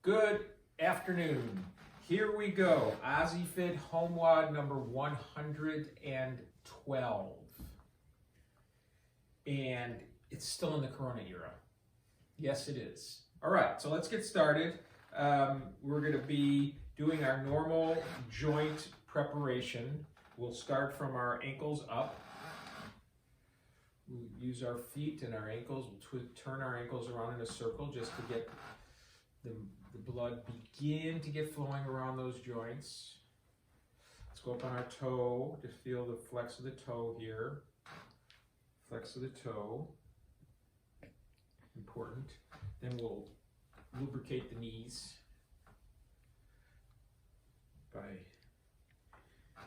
Good afternoon. Here we go. OzzieFit HomeWod number 112. And it's still in the Corona era. Yes, it is. All right, so let's get started. We're going to be doing our normal joint preparation. We'll start from our ankles up. We'll use our feet and our ankles. We'll turn our ankles around in a circle just to get the blood begin to get flowing around those joints. Let's go up on our toe to feel the flex of the toe here. Flex of the toe. Important. Then we'll lubricate the knees by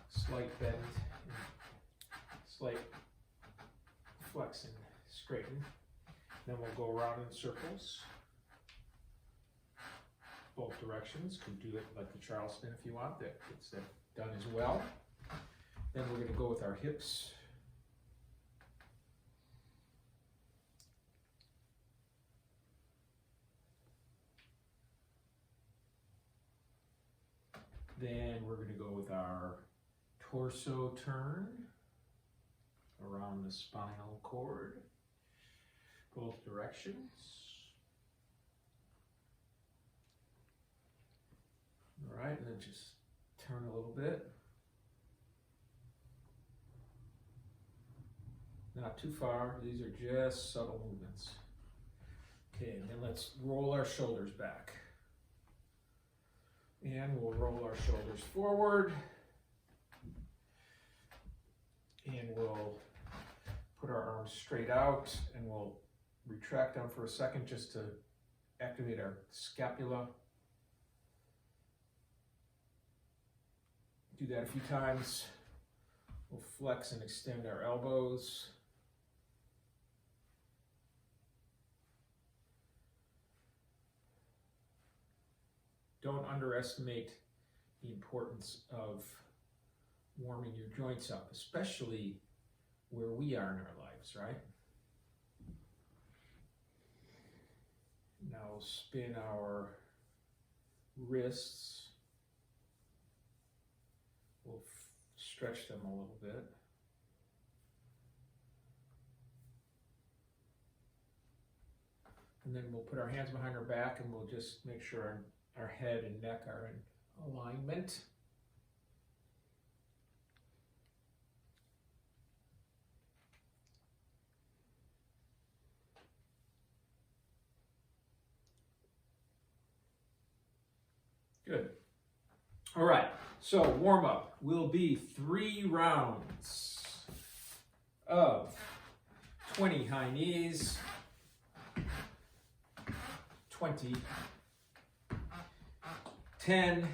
slight bend, slight flex and straighten. Then we'll go around in circles, both directions. Could do it like the Charleston if you want. That gets that done as well. Then we're going to go with our hips. Then we're going to go with our torso turn around the spinal cord, both directions. All right, and then just turn a little bit. Not too far, these are just subtle movements. Okay, and then let's roll our shoulders back. And we'll roll our shoulders forward. And we'll put our arms straight out and we'll retract them for a second just to activate our scapula. Do that a few times. We'll flex and extend our elbows. Don't underestimate the importance of warming your joints up, especially where we are in our lives, right? Now we'll spin our wrists. We'll stretch them a little bit. And then we'll put our hands behind our back and we'll just make sure our head and neck are in alignment. Good. All right, so warm up will be 3 rounds of 20 high knees, 20, 10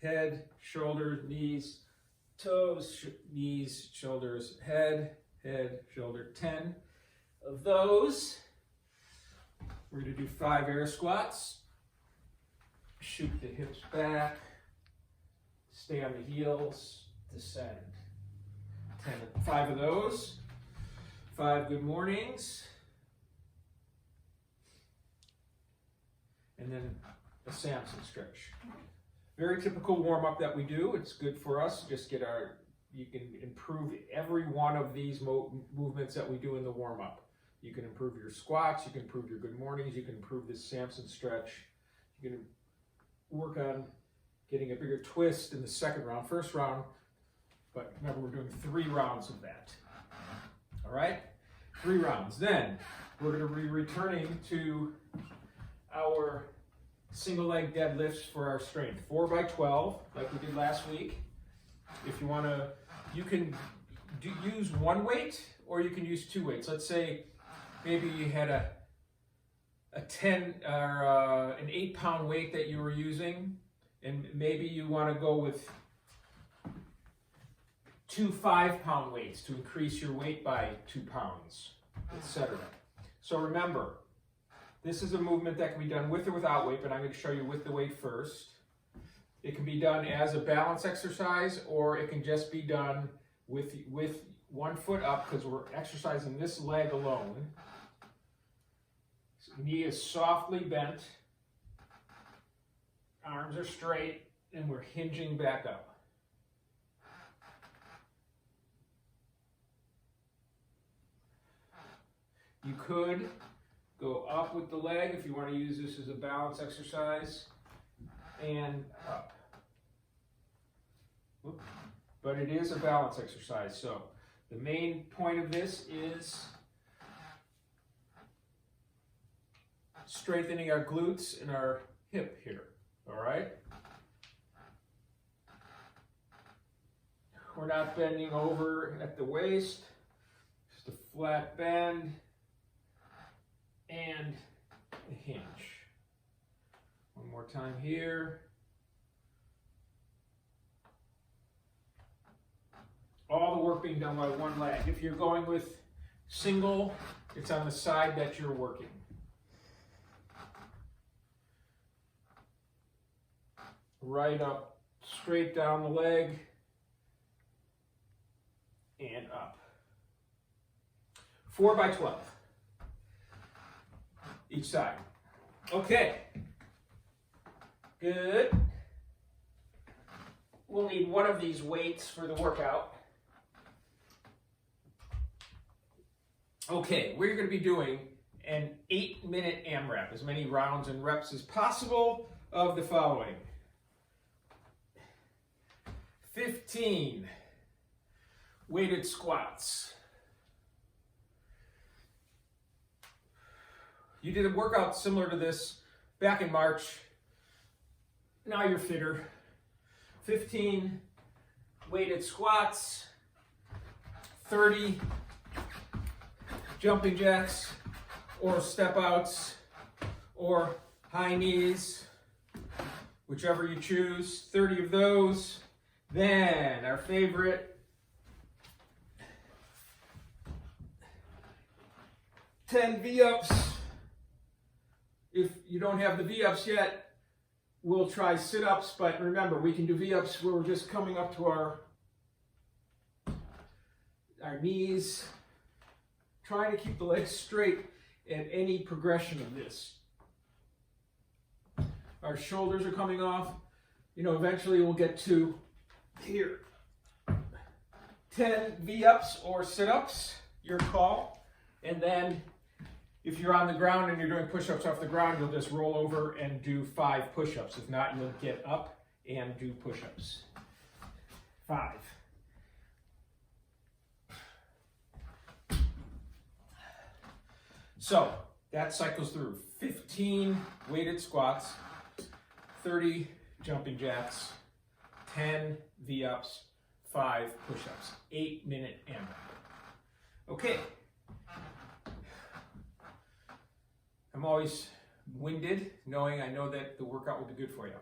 head, shoulders, knees, toes, knees, shoulders, head, shoulder, 10 of those. We're going to do 5 air squats. Shoot the hips back, stay on the heels, descend. 5 of those. 5 good mornings. And then a Samson stretch. Very typical warm-up that we do. It's good for us. Just get you can improve every one of these movements that we do in the warm-up. You can improve your squats, you can improve your good mornings, you can improve this Samson stretch. You can work on getting a bigger twist in the second round, first round, but remember we're doing 3 rounds of that. All right, 3 rounds. Then we're going to be returning to our single leg deadlifts for our strength. 4 by 12, like we did last week. If you want to, you can use 1 weight or you can use 2 weights. Let's say maybe you had a 10 or an 8-pound weight that you were using, and maybe you want to go with 2 5-pound weights to increase your weight by 2 pounds, etc. So remember, this is a movement that can be done with or without weight, but I'm going to show you with the weight first. It can be done as a balance exercise, or it can just be done with 1 foot up because we're exercising this leg alone. Knee is softly bent. Arms are straight and we're hinging back up. You could go up with the leg if you want to use this as a balance exercise, and up. But it is a balance exercise, so the main point of this is strengthening our glutes and our hip here, all right? We're not bending over at the waist, just a flat bend and a hinge. One more time here. All the work being done by one leg. If you're going with single, it's on the side that you're working. Right up, straight down the leg, and up. 4 by 12. Each side. Okay. Good. We'll need one of these weights for the workout. Okay, we're going to be doing an 8-minute AMRAP, as many rounds and reps as possible of the following. 15 weighted squats. You did a workout similar to this back in March. Now you're fitter. 15 weighted squats, 30 jumping jacks or step outs or high knees, whichever you choose, 30 of those. Then our favorite, 10 V-ups. If you don't have the V-ups yet, we'll try sit-ups, but remember, we can do V-ups where we're just coming up to our knees, trying to keep the legs straight at any progression of this. Our shoulders are coming off. You know, eventually we'll get to here. 10 V-ups or sit-ups, your call. And then if you're on the ground and you're doing push-ups off the ground, you'll just roll over and do 5 push-ups. If not, you'll get up and do push-ups. 5. So that cycles through 15 weighted squats, 30 jumping jacks, 10 V-ups, 5 push-ups, 8-minute AMRAP. Okay. I'm always winded, I know that the workout will be good for you.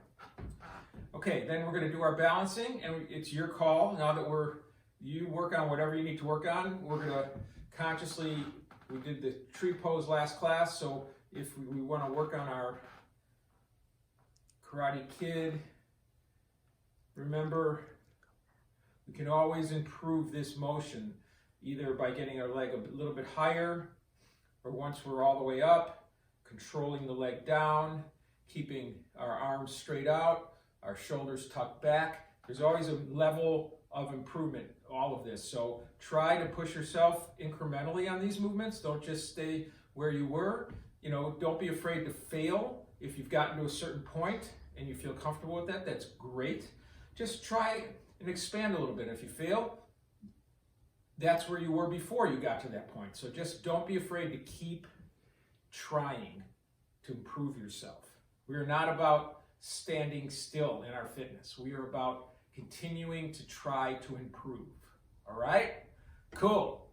Okay, then we're going to do our balancing, and it's your call. Now that you work on whatever you need to work on, we're going to consciously, we did the tree pose last class, so if we want to work on our Karate Kid, remember, we can always improve this motion, either by getting our leg a little bit higher, or once we're all the way up, controlling the leg down, keeping our arms straight out, our shoulders tucked back. There's always a level of improvement, all of this. So try to push yourself incrementally on these movements. Don't just stay where you were. You know, don't be afraid to fail. If you've gotten to a certain point and you feel comfortable with that, that's great. Just try and expand a little bit. If you fail, that's where you were before you got to that point. So just don't be afraid to keep trying to improve yourself. We are not about standing still in our fitness. We are about continuing to try to improve. All right? Cool.